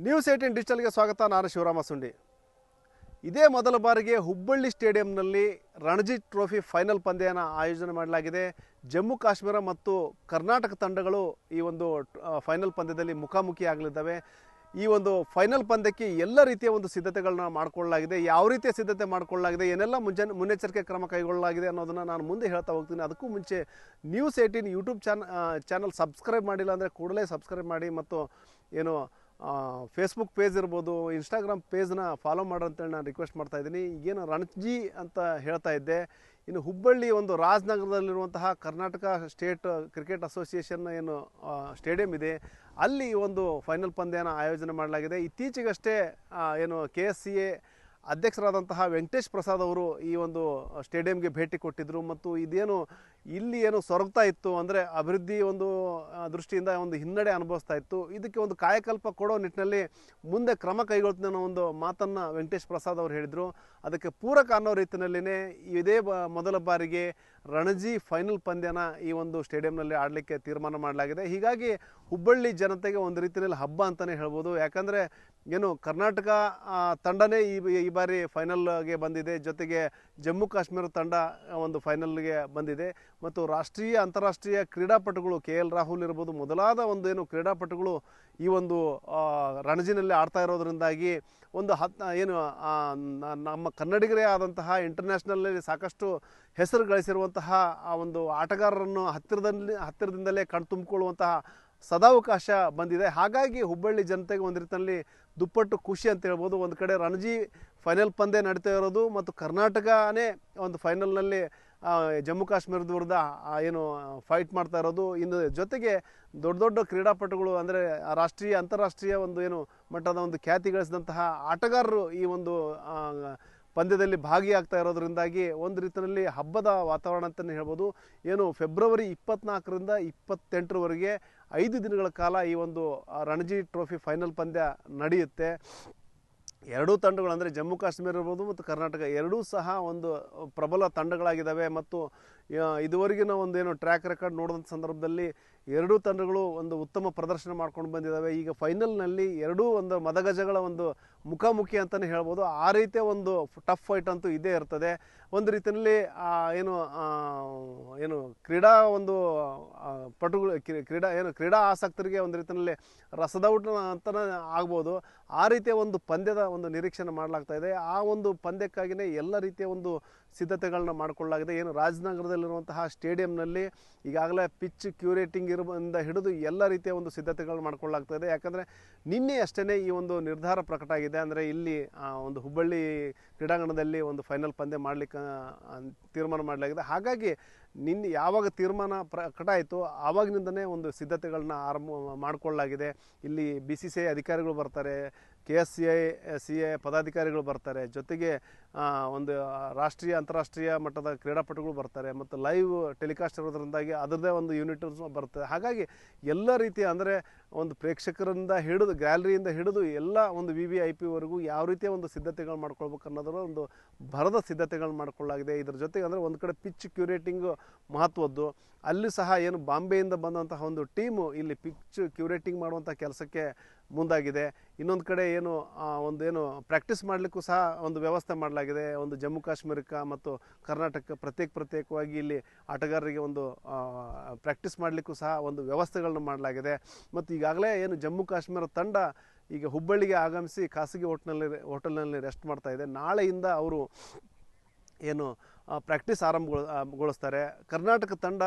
News 18 ಡಿಜಿಟಲ್ಗೆ ಸ್ವಾಗತ. ನಾನು ಶಿವರಾಮ ಸುಂಡಿ. ಇದೇ ಮೊದಲ ಬಾರಿಗೆ ಹುಬ್ಬಳ್ಳಿ ಸ್ಟೇಡಿಯಂನಲ್ಲಿ ರಣಜಿ ಟ್ರೋಫಿ ಫೈನಲ್ ಪಂದ್ಯನ ಆಯೋಜನೆ ಮಾಡಲಾಗಿದೆ. ಜಮ್ಮು ಕಾಶ್ಮೀರ ಮತ್ತು ಕರ್ನಾಟಕ ತಂಡಗಳು ಈ ಒಂದು ಫೈನಲ್ ಪಂದ್ಯದಲ್ಲಿ ಮುಖಾಮುಖಿ ಆಗಲಿದ್ದಾವೆ. ಈ ಒಂದು ಫೈನಲ್ ಪಂದ್ಯಕ್ಕೆ ಎಲ್ಲ ರೀತಿಯ ಒಂದು ಸಿದ್ಧತೆಗಳನ್ನ ಮಾಡಿಕೊಳ್ಳಲಾಗಿದೆ. ಯಾವ ರೀತಿಯ ಸಿದ್ಧತೆ ಮಾಡಿಕೊಳ್ಳಲಾಗಿದೆ, ಏನೆಲ್ಲ ಮುನ್ನೆಚ್ಚರಿಕೆ ಕ್ರಮ ಕೈಗೊಳ್ಳಲಾಗಿದೆ ಅನ್ನೋದನ್ನು ನಾನು ಮುಂದೆ ಹೇಳ್ತಾ ಹೋಗ್ತೀನಿ. ಅದಕ್ಕೂ ಮುಂಚೆ ನ್ಯೂಸ್ 18 ಯೂಟ್ಯೂಬ್ ಚಾನಲ್ ಸಬ್ಸ್ಕ್ರೈಬ್ ಮಾಡಿಲ್ಲ ಅಂದರೆ ಕೂಡಲೇ ಸಬ್ಸ್ಕ್ರೈಬ್ ಮಾಡಿ, ಮತ್ತು ಏನು ಫೇಸ್ಬುಕ್ ಪೇಜ್ ಇರ್ಬೋದು, ಇನ್ಸ್ಟಾಗ್ರಾಮ್ ಪೇಜ್ನ ಫಾಲೋ ಮಾಡೋಂತೇಳಿ ನಾನು ರಿಕ್ವೆಸ್ಟ್ ಮಾಡ್ತಾ ಇದ್ದೀನಿ. ಏನು ರಣಜಿ ಅಂತ ಹೇಳ್ತಾ ಇದ್ದೆ, ಇನ್ನು ಹುಬ್ಬಳ್ಳಿ ಒಂದು ರಾಜನಗರದಲ್ಲಿರುವಂತಹ ಕರ್ನಾಟಕ ಸ್ಟೇಟ್ ಕ್ರಿಕೆಟ್ ಅಸೋಸಿಯೇಷನ್ ಏನು ಸ್ಟೇಡಿಯಂ ಇದೆ, ಅಲ್ಲಿ ಒಂದು ಫೈನಲ್ ಪಂದ್ಯನ ಆಯೋಜನೆ ಮಾಡಲಾಗಿದೆ. ಇತ್ತೀಚೆಗಷ್ಟೇ ಏನು KSCA ಅಧ್ಯಕ್ಷರಾದಂತಹ ವೆಂಕಟೇಶ್ ಪ್ರಸಾದ್ ಅವರು ಈ ಒಂದು ಸ್ಟೇಡಿಯಂಗೆ ಭೇಟಿ ಕೊಟ್ಟಿದ್ದರು. ಮತ್ತು ಇದೇನು ಇಲ್ಲಿ ಏನು ಸೊರಗ್ತಾ ಇತ್ತು ಅಂದರೆ ಅಭಿವೃದ್ಧಿ ಒಂದು ದೃಷ್ಟಿಯಿಂದ ಒಂದು ಹಿನ್ನಡೆ ಅನುಭವಿಸ್ತಾ ಇತ್ತು, ಇದಕ್ಕೆ ಒಂದು ಕಾಯಕಲ್ಪ ಕೊಡೋ ನಿಟ್ಟಿನಲ್ಲಿ ಮುಂದೆ ಕ್ರಮ ಕೈಗೊಳ್ತೀನಿ ಅನ್ನೋ ಒಂದು ಮಾತನ್ನು ವೆಂಕಟೇಶ್ ಪ್ರಸಾದ್ ಅವರು ಹೇಳಿದರು. ಅದಕ್ಕೆ ಪೂರಕ ಅನ್ನೋ ರೀತಿಯಲ್ಲಿನೇ ಇದೇ ಮೊದಲ ಬಾರಿಗೆ ರಣಜಿ ಫೈನಲ್ ಪಂದ್ಯನ ಈ ಒಂದು ಸ್ಟೇಡಿಯಂನಲ್ಲಿ ಆಡಲಿಕ್ಕೆ ತೀರ್ಮಾನ ಮಾಡಲಾಗಿದೆ. ಹೀಗಾಗಿ ಹುಬ್ಬಳ್ಳಿ ಜನತೆಗೆ ಒಂದು ರೀತಿಯಲ್ಲಿ ಹಬ್ಬ ಅಂತಲೇ ಹೇಳ್ಬೋದು. ಯಾಕಂದರೆ ಏನು ಕರ್ನಾಟಕ ತಂಡನೇ ಈ ಬಾರಿ ಫೈನಲ್ಗೆ ಬಂದಿದೆ, ಜೊತೆಗೆ ಜಮ್ಮು ಕಾಶ್ಮೀರ ತಂಡ ಒಂದು ಫೈನಲ್ಗೆ ಬಂದಿದೆ. ಮತ್ತು ರಾಷ್ಟ್ರೀಯ ಅಂತಾರಾಷ್ಟ್ರೀಯ ಕ್ರೀಡಾಪಟುಗಳು KL ರಾಹುಲ್ ಇರ್ಬೋದು, ಮೊದಲಾದ ಒಂದು ಏನು ಕ್ರೀಡಾಪಟುಗಳು ಈ ಒಂದು ರಣಜಿನಲ್ಲಿ ಆಡ್ತಾ ಇರೋದ್ರಿಂದಾಗಿ ಒಂದು ನಮ್ಮ ಕನ್ನಡಿಗರೇ ಆದಂತಹ ಇಂಟರ್ನ್ಯಾಷನಲ್ನಲ್ಲಿ ಸಾಕಷ್ಟು ಹೆಸರು ಗಳಿಸಿರುವಂತಹ ಆ ಒಂದು ಆಟಗಾರರನ್ನು ಹತ್ತಿರದಿಂದಲೇ ಕಣ್ತುಂಬಿಕೊಳ್ಳುವಂತಹ ಸದಾವಕಾಶ ಬಂದಿದೆ. ಹಾಗಾಗಿ ಹುಬ್ಬಳ್ಳಿ ಜನತೆಗೆ ಒಂದು ರೀತಿಯಲ್ಲಿ ದುಪ್ಪಟ್ಟು ಖುಷಿ ಅಂತ ಹೇಳ್ಬೋದು. ಒಂದು ಕಡೆ ರಣಜಿ ಫೈನಲ್ ಪಂದ್ಯ ನಡೀತಾ ಇರೋದು, ಮತ್ತು ಕರ್ನಾಟಕನೇ ಒಂದು ಫೈನಲ್ನಲ್ಲಿ ಜಮ್ಮು ಕಾಶ್ಮೀರದ ವಿರುದ್ಧ ಏನು ಫೈಟ್ ಮಾಡ್ತಾ ಇರೋದು. ಇನ್ನು ಜೊತೆಗೆ ದೊಡ್ಡ ದೊಡ್ಡ ಕ್ರೀಡಾಪಟುಗಳು ಅಂದರೆ ರಾಷ್ಟ್ರೀಯ ಅಂತಾರಾಷ್ಟ್ರೀಯ ಒಂದು ಏನು ಮಟ್ಟದ ಒಂದು ಖ್ಯಾತಿ ಗಳಿಸಿದಂತಹ ಆಟಗಾರರು ಈ ಒಂದು ಪಂದ್ಯದಲ್ಲಿ ಭಾಗಿಯಾಗ್ತಾ ಇರೋದ್ರಿಂದಾಗಿ ಒಂದು ರೀತಿಯಲ್ಲಿ ಹಬ್ಬದ ವಾತಾವರಣ ಅಂತಲೇ ಹೇಳ್ಬೋದು. ಏನು ಫೆಬ್ರವರಿ 24ರಿಂದ 28ರವರೆಗೆ 5 ದಿನಗಳ ಕಾಲ ಈ ಒಂದು ರಣಜಿ ಟ್ರೋಫಿ ಫೈನಲ್ ಪಂದ್ಯ ನಡೆಯುತ್ತೆ. ಎರಡೂ ತಂಡಗಳು ಅಂದರೆ ಜಮ್ಮು ಕಾಶ್ಮೀರ ಇರ್ಬೋದು ಮತ್ತು ಕರ್ನಾಟಕ ಎರಡೂ ಸಹ ಒಂದು ಪ್ರಬಲ ತಂಡಗಳಾಗಿದ್ದಾವೆ. ಮತ್ತು ಇದುವರೆಗಿನ ಒಂದು ಏನು ಟ್ರ್ಯಾಕ್ ರೆಕಾರ್ಡ್ ನೋಡಿದಂಥ ಸಂದರ್ಭದಲ್ಲಿ ಎರಡೂ ತಂಡಗಳು ಒಂದು ಉತ್ತಮ ಪ್ರದರ್ಶನ ಮಾಡ್ಕೊಂಡು ಬಂದಿದ್ದಾವೆ. ಈಗ ಫೈನಲ್ನಲ್ಲಿ ಎರಡೂ ಒಂದು ಮದಗಜಗಳ ಒಂದು ಮುಖಾಮುಖಿ ಅಂತಲೇ ಹೇಳ್ಬೋದು. ಆ ರೀತಿಯ ಒಂದು ಟಫ್ ಫೈಟ್ ಅಂತೂ ಇದ್ದೇ ಇರ್ತದೆ. ಒಂದು ರೀತಿಯಲ್ಲಿ ಏನು ಕ್ರೀಡಾ ಒಂದು ಪಟುಗಳು ಕ್ರೀಡಾ ಆಸಕ್ತರಿಗೆ ಒಂದು ರೀತಿಯಲ್ಲಿ ರಸದೌಟ ಅಂತಲೇ ಆಗ್ಬೋದು. ಆ ರೀತಿಯ ಒಂದು ಪಂದ್ಯದ ಒಂದು ನಿರೀಕ್ಷಣೆ ಮಾಡಲಾಗ್ತಾ ಇದೆ. ಆ ಒಂದು ಪಂದ್ಯಕ್ಕಾಗಿಯೇ ಎಲ್ಲ ರೀತಿಯ ಒಂದು ಸಿದ್ಧತೆಗಳನ್ನ ಮಾಡಿಕೊಳ್ಳಲಾಗಿದೆ. ಏನು ರಾಜನಗರದಲ್ಲಿರುವಂತಹ ಸ್ಟೇಡಿಯಂನಲ್ಲಿ ಈಗಾಗಲೇ ಪಿಚ್ ಕ್ಯೂರೇಟಿಂಗ್ ಇಂದ ಹಿಡಿದು ಎಲ್ಲ ರೀತಿಯ ಒಂದು ಸಿದ್ಧತೆಗಳು ಮಾಡಿಕೊಳ್ಳಲಾಗ್ತಾ ಇದೆ. ಯಾಕಂದರೆ ನಿನ್ನೆ ಅಷ್ಟೇ ಈ ಒಂದು ನಿರ್ಧಾರ ಪ್ರಕಟ ಆಗಿದೆ. ಅಂದರೆ ಇಲ್ಲಿ ಒಂದು ಹುಬ್ಬಳ್ಳಿ ಕ್ರೀಡಾಂಗಣದಲ್ಲಿ ಒಂದು ಫೈನಲ್ ಪಂದ್ಯ ಮಾಡಲಿಕ್ಕೆ ತೀರ್ಮಾನ ಮಾಡಲಾಗಿದೆ. ಹಾಗಾಗಿ ನಿನ್ನೆ ಯಾವಾಗ ತೀರ್ಮಾನ ಪ್ರಕಟ ಆಯಿತು ಆವಾಗಿನಿಂದನೇ ಒಂದು ಸಿದ್ಧತೆಗಳನ್ನ ಆರಂಭ ಮಾಡಿಕೊಳ್ಳಲಾಗಿದೆ. ಇಲ್ಲಿ BCCI ಅಧಿಕಾರಿಗಳು ಬರ್ತಾರೆ, KSCA ಪದಾಧಿಕಾರಿಗಳು ಬರ್ತಾರೆ, ಜೊತೆಗೆ ಒಂದು ರಾಷ್ಟ್ರೀಯ ಅಂತಾರಾಷ್ಟ್ರೀಯ ಮಟ್ಟದ ಕ್ರೀಡಾಪಟುಗಳು ಬರ್ತಾರೆ, ಮತ್ತು ಲೈವ್ ಟೆಲಿಕಾಸ್ಟ್ ಇರೋದ್ರಿಂದಾಗಿ ಅದರದ್ದೇ ಒಂದು ಯೂನಿಟ್ ಬರ್ತದೆ. ಹಾಗಾಗಿ ಎಲ್ಲ ರೀತಿಯ ಅಂದರೆ ಒಂದು ಪ್ರೇಕ್ಷಕರಿಂದ ಹಿಡಿದು ಗ್ಯಾಲರಿಯಿಂದ ಹಿಡಿದು ಎಲ್ಲ ಒಂದು VVIPವರೆಗೂ ಯಾವ ರೀತಿಯ ಒಂದು ಸಿದ್ಧತೆಗಳು ಮಾಡ್ಕೊಳ್ಬೇಕು ಅನ್ನೋದರ ಒಂದು ಭರದ ಸಿದ್ಧತೆಗಳು ಮಾಡಿಕೊಳ್ಳಲಾಗಿದೆ. ಇದರ ಜೊತೆಗೆ ಅಂದರೆ ಒಂದು ಕಡೆ ಪಿಚ್ ಕ್ಯೂರೇಟಿಂಗು ಮಹತ್ವದ್ದು. ಅಲ್ಲಿ ಸಹ ಏನು ಬಾಂಬೆಯಿಂದ ಬಂದಂತಹ ಒಂದು ಟೀಮು ಇಲ್ಲಿ ಪಿಚ್ ಕ್ಯೂರೇಟಿಂಗ್ ಮಾಡುವಂಥ ಕೆಲಸಕ್ಕೆ ಮುಂದಾಗಿದೆ. ಇನ್ನೊಂದು ಕಡೆ ಏನು ಪ್ರಾಕ್ಟೀಸ್ ಮಾಡಲಿಕ್ಕೂ ಸಹ ಒಂದು ವ್ಯವಸ್ಥೆ ಮಾಡಲಾಗಿದೆ. ಒಂದು ಜಮ್ಮು ಕಾಶ್ಮೀರಕ್ಕೆ ಮತ್ತು ಕರ್ನಾಟಕಕ್ಕೆ ಪ್ರತ್ಯೇಕವಾಗಿ ಇಲ್ಲಿ ಆಟಗಾರರಿಗೆ ಒಂದು ಪ್ರಾಕ್ಟೀಸ್ ಮಾಡಲಿಕ್ಕೂ ಸಹ ಒಂದು ವ್ಯವಸ್ಥೆಗಳನ್ನ ಮಾಡಲಾಗಿದೆ. ಮತ್ತು ಈಗಾಗಲೇ ಏನು ಜಮ್ಮು ಕಾಶ್ಮೀರ ತಂಡ ಈಗ ಹುಬ್ಬಳ್ಳಿಗೆ ಆಗಮಿಸಿ ಖಾಸಗಿ ಹೋಟೆಲ್ನಲ್ಲಿ ರೆಸ್ಟ್ ಮಾಡ್ತಾ ಇದೆ. ನಾಳೆಯಿಂದ ಅವರು ಏನು ಪ್ರಾಕ್ಟೀಸ್ ಆರಂಭಗೊಳಿಸ್ತಾರೆ. ಕರ್ನಾಟಕ ತಂಡ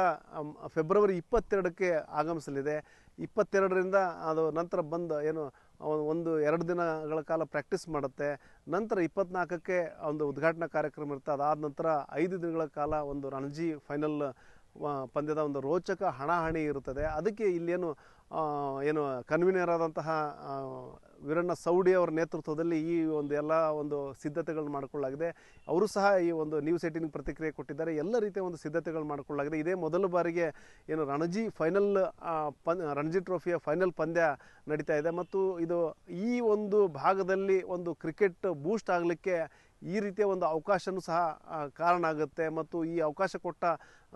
ಫೆಬ್ರವರಿ 22ಕ್ಕೆ ಆಗಮಿಸಲಿದೆ. 22ರಿಂದ ಅದು ನಂತರ ಬಂದು ಏನು 1-2 ದಿನಗಳ ಕಾಲ ಪ್ರಾಕ್ಟೀಸ್ ಮಾಡುತ್ತೆ. ನಂತರ 24ಕ್ಕೆ ಒಂದು ಉದ್ಘಾಟನಾ ಕಾರ್ಯಕ್ರಮ ಇರುತ್ತೆ. ಅದಾದ ನಂತರ 5 ದಿನಗಳ ಕಾಲ ಒಂದು ರಣಜಿ ಫೈನಲ್ ಪಂದ್ಯದ ಒಂದು ರೋಚಕ ಹಣಾಹಣಿ ಇರುತ್ತದೆ. ಅದಕ್ಕೆ ಇಲ್ಲೇನು ಕನ್ವೀನರ್ ಆದಂತಹ ವೀರಣ್ಣ ಸೌಡಿ ಅವರ ನೇತೃತ್ವದಲ್ಲಿ ಈ ಒಂದು ಎಲ್ಲ ಒಂದು ಸಿದ್ಧತೆಗಳನ್ನು ಮಾಡಿಕೊಳ್ಳಲಾಗಿದೆ. ಅವರು ಸಹ ಈ ಒಂದು ನ್ಯೂಸ್ 18 ಪ್ರತಿಕ್ರಿಯೆ ಕೊಟ್ಟಿದ್ದಾರೆ. ಎಲ್ಲ ರೀತಿಯ ಒಂದು ಸಿದ್ಧತೆಗಳು ಮಾಡಿಕೊಳ್ಳಲಾಗಿದೆ. ಇದೇ ಮೊದಲ ಬಾರಿಗೆ ಏನು ರಣಜಿ ಟ್ರೋಫಿಯ ಫೈನಲ್ ಪಂದ್ಯ ನಡೀತಾ ಇದೆ. ಮತ್ತು ಇದು ಈ ಒಂದು ಭಾಗದಲ್ಲಿ ಒಂದು ಕ್ರಿಕೆಟ್ ಬೂಸ್ಟ್ ಆಗಲಿಕ್ಕೆ ಈ ರೀತಿಯ ಒಂದು ಅವಕಾಶನೂ ಸಹ ಕಾರಣ ಆಗುತ್ತೆ. ಮತ್ತು ಈ ಅವಕಾಶ ಕೊಟ್ಟ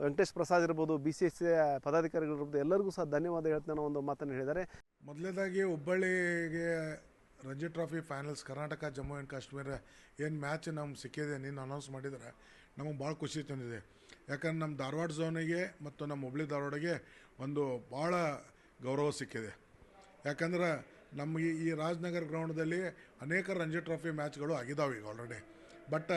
ವೆಂಕಟೇಶ್ ಪ್ರಸಾದ್ ಇರ್ಬೋದು, BCCI ಪದಾಧಿಕಾರಿಗಳಿರ್ಬೋದು, ಎಲ್ಲರಿಗೂ ಸಹ ಧನ್ಯವಾದ ಹೇಳ್ತೇನೆ ಅನ್ನೋ ಒಂದು ಮಾತನ್ನು ಹೇಳಿದ್ದಾರೆ. ಮೊದಲನೇದಾಗಿ ಹುಬ್ಬಳ್ಳಿಗೆ Ranji trophy finals Karnataka Jammu and Kashmir ಏನು ಮ್ಯಾಚ್ ನಮ್ಗೆ ಸಿಕ್ಕಿದೆ ನೀನು ಅನೌನ್ಸ್ ಮಾಡಿದ್ರೆ ನಮಗೆ ಭಾಳ ಖುಷಿ ತಂದಿದೆ. ಯಾಕಂದ್ರೆ ನಮ್ಮ ಧಾರವಾಡ ಝೋನಿಗೆ ಮತ್ತು ನಮ್ಮ ಹುಬ್ಳಿ ಧಾರವಾಡಗೆ ಒಂದು ಭಾಳ ಗೌರವ ಸಿಕ್ಕಿದೆ. ಯಾಕಂದ್ರೆ ನಮಗೆ ಈ ರಾಜನಗರ ಗ್ರೌಂಡ್ದಲ್ಲಿ ಅನೇಕ ರಂಜಿ ಟ್ರಾಫಿ ಮ್ಯಾಚ್ಗಳು ಆಗಿದ್ದಾವೆ ಈಗ ಆಲ್ರೆಡಿ. ಬಟ್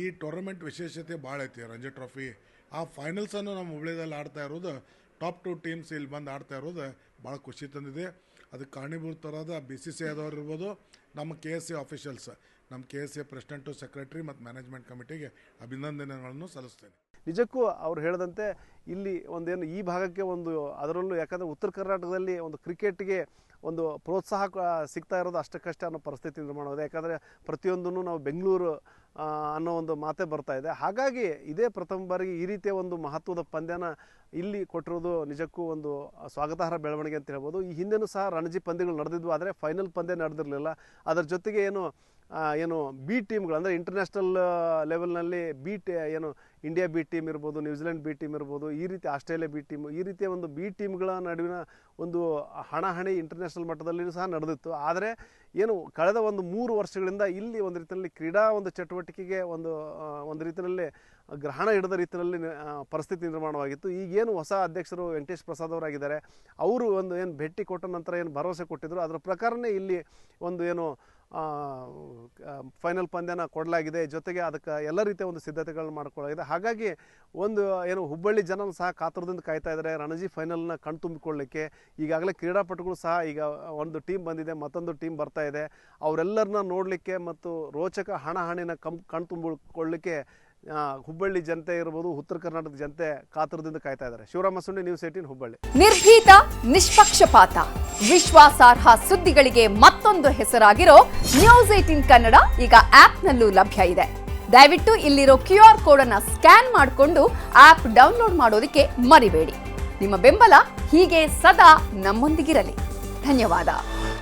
ಈ ಟೂರ್ನಮೆಂಟ್ ವಿಶೇಷತೆ ಭಾಳ ಐತಿ. ರಂಜಿ ಟ್ರಾಫಿ ಆ ಫೈನಲ್ಸನ್ನು ನಮ್ಮ ಹುಬ್ಳಿದಲ್ಲಿ ಆಡ್ತಾ ಇರೋದು, ಟಾಪ್ 2 ಟೀಮ್ಸ್ ಇಲ್ಲಿ ಬಂದು ಆಡ್ತಾ ಇರೋದು ಭಾಳ ಖುಷಿ ತಂದಿದೆ. ಅದಕ್ಕೆ ಕಾರಣೀಭೂತರಾದ BCCI ಆದವ್ರು ಇರ್ಬೋದು, ನಮ್ಮ KSA ಆಫೀಷಿಯಲ್ಸ್, ನಮ್ಮ KSA ಪ್ರೆಸಿಡೆಂಟು, ಸೆಕ್ರೆಟರಿ ಮತ್ತು ಮ್ಯಾನೇಜ್ಮೆಂಟ್ ಕಮಿಟಿಗೆ ಅಭಿನಂದನೆಗಳನ್ನು ಸಲ್ಲಿಸ್ತೇನೆ. ನಿಜಕ್ಕೂ ಅವ್ರು ಹೇಳಿದಂತೆ ಇಲ್ಲಿ ಒಂದೇನು ಈ ಭಾಗಕ್ಕೆ ಒಂದು, ಅದರಲ್ಲೂ ಯಾಕಂದರೆ ಉತ್ತರ ಕರ್ನಾಟಕದಲ್ಲಿ ಒಂದು ಕ್ರಿಕೆಟ್ಗೆ ಒಂದು ಪ್ರೋತ್ಸಾಹ ಸಿಗ್ತಾ ಇರೋದು ಅಷ್ಟಕ್ಕಷ್ಟೇ ಅನ್ನೋ ಪರಿಸ್ಥಿತಿ ನಿರ್ಮಾಣವಾಗಿದೆ. ಯಾಕಂದರೆ ಪ್ರತಿಯೊಂದನ್ನು ನಾವು ಬೆಂಗಳೂರು ಅನ್ನೋ ಒಂದು ಮಾತೇ ಬರ್ತಾ ಇದೆ. ಹಾಗಾಗಿ ಇದೇ ಪ್ರಥಮ ಬಾರಿಗೆ ಈ ರೀತಿಯ ಒಂದು ಮಹತ್ವದ ಪಂದ್ಯನ ಇಲ್ಲಿ ಕೊಟ್ಟಿರೋದು ನಿಜಕ್ಕೂ ಒಂದು ಸ್ವಾಗತಾರ್ಹ ಬೆಳವಣಿಗೆ ಅಂತ ಹೇಳ್ಬೋದು. ಈ ಹಿಂದೆನೂ ಸಹ ರಣಜಿ ಪಂದ್ಯಗಳು ನಡೆದಿದ್ವು, ಆದರೆ ಫೈನಲ್ ಪಂದ್ಯ ನಡೆದಿರಲಿಲ್ಲ. ಅದರ ಜೊತೆಗೆ ಏನು ಬಿ ಟೀಮ್ಗಳು ಅಂದರೆ ಇಂಟರ್ನ್ಯಾಷನಲ್ ಲೆವೆಲ್ನಲ್ಲಿ ಏನು ಇಂಡಿಯಾ ಬಿ ಟೀಮ್ ಇರ್ಬೋದು, ನ್ಯೂಜಿಲೆಂಡ್ ಬಿ ಟೀಮ್ ಇರ್ಬೋದು, ಈ ರೀತಿ ಆಸ್ಟ್ರೇಲಿಯಾ ಬಿ ಟೀಮು, ಈ ರೀತಿಯ ಒಂದು ಬಿ ಟೀಮ್ಗಳ ನಡುವಿನ ಒಂದು ಹಣಾಹಣಿ ಇಂಟರ್ನ್ಯಾಷನಲ್ ಮಟ್ಟದಲ್ಲಿಯೂ ಸಹ ನಡೆದಿತ್ತು. ಆದರೆ ಏನು ಕಳೆದ ಒಂದು 3 ವರ್ಷಗಳಿಂದ ಇಲ್ಲಿ ಒಂದು ರೀತಿಯಲ್ಲಿ ಕ್ರೀಡಾ ಒಂದು ಚಟುವಟಿಕೆಗೆ ಒಂದು ರೀತಿಯಲ್ಲಿ ಗ್ರಹಣ ಹಿಡಿದ ರೀತಿಯಲ್ಲಿ ಪರಿಸ್ಥಿತಿ ನಿರ್ಮಾಣವಾಗಿತ್ತು. ಈಗೇನು ಹೊಸ ಅಧ್ಯಕ್ಷರು ವೆಂಕಟೇಶ್ ಪ್ರಸಾದ್ ಅವರಾಗಿದ್ದಾರೆ, ಅವರು ಏನು ಭೇಟಿ ಕೊಟ್ಟ ನಂತರ ಏನು ಭರವಸೆ ಕೊಟ್ಟಿದ್ರು ಅದರ ಪ್ರಕಾರನೇ ಇಲ್ಲಿ ಏನು ಫೈನಲ್ ಪಂದ್ಯನ ಕೊಡಲಾಗಿದೆ. ಜೊತೆಗೆ ಅದಕ್ಕೆ ಎಲ್ಲ ರೀತಿಯ ಒಂದು ಸಿದ್ಧತೆಗಳನ್ನ ಮಾಡ್ಕೊಳ್ಳಲಾಗಿದೆ. ಹಾಗಾಗಿ ಏನು ಹುಬ್ಬಳ್ಳಿ ಜನ ಸಹ ಕಾತುರದಿಂದ ಕಾಯ್ತಾ ಇದ್ದಾರೆ ರಣಜಿ ಫೈನಲ್ನ ಕಣ್ತುಂಬಿಕೊಳ್ಳಲಿಕ್ಕೆ. ಈಗಾಗಲೇ ಕ್ರೀಡಾಪಟುಗಳು ಸಹ ಈಗ ಒಂದು ಟೀಮ್ ಬಂದಿದೆ, ಮತ್ತೊಂದು ಟೀಮ್ ಬರ್ತಾ ಇದೆ, ಅವರೆಲ್ಲರನ್ನ ನೋಡಲಿಕ್ಕೆ ಮತ್ತು ರೋಚಕ ಹಣಾಹಣಿನ ಕಣ್ತುಂಬಿಕೊಳ್ಳಲಿಕ್ಕೆ ಹುಬ್ಬಳ್ಳಿ ಜನತೆ ಇರ್ಬೋದು, ಉತ್ತರ ಕರ್ನಾಟಕದ ಜನತೆ ಕಾತುರದಿಂದ ಕಾಯ್ತಾ ಇದ್ದಾರೆ. ಶಿವರಾಮ ಸುಂಡಿ, ನ್ಯೂಸ್ 18 ಹುಬ್ಬಳ್ಳಿ. ನಿರ್ಭೀತ, ನಿಷ್ಪಕ್ಷಪಾತ, ವಿಶ್ವಾಸಾರ್ಹ ಸುದ್ದಿಗಳಿಗೆ ಮತ್ತೊಂದು ಹೆಸರಾಗಿರೋ ನ್ಯೂಸ್ 18 ಕನ್ನಡ ಈಗ ಆಪ್ನಲ್ಲೂ ಲಭ್ಯ ಇದೆ. ದಯವಿಟ್ಟು ಇಲ್ಲಿರೋ QR ಕೋಡ್ ಅನ್ನ ಸ್ಕ್ಯಾನ್ ಮಾಡಿಕೊಂಡು ಆಪ್ ಡೌನ್ಲೋಡ್ ಮಾಡೋದಕ್ಕೆ ಮರಿಬೇಡಿ. ನಿಮ್ಮ ಬೆಂಬಲ ಹೀಗೆ ಸದಾ ನಮ್ಮೊಂದಿಗಿರಲಿ. ಧನ್ಯವಾದ.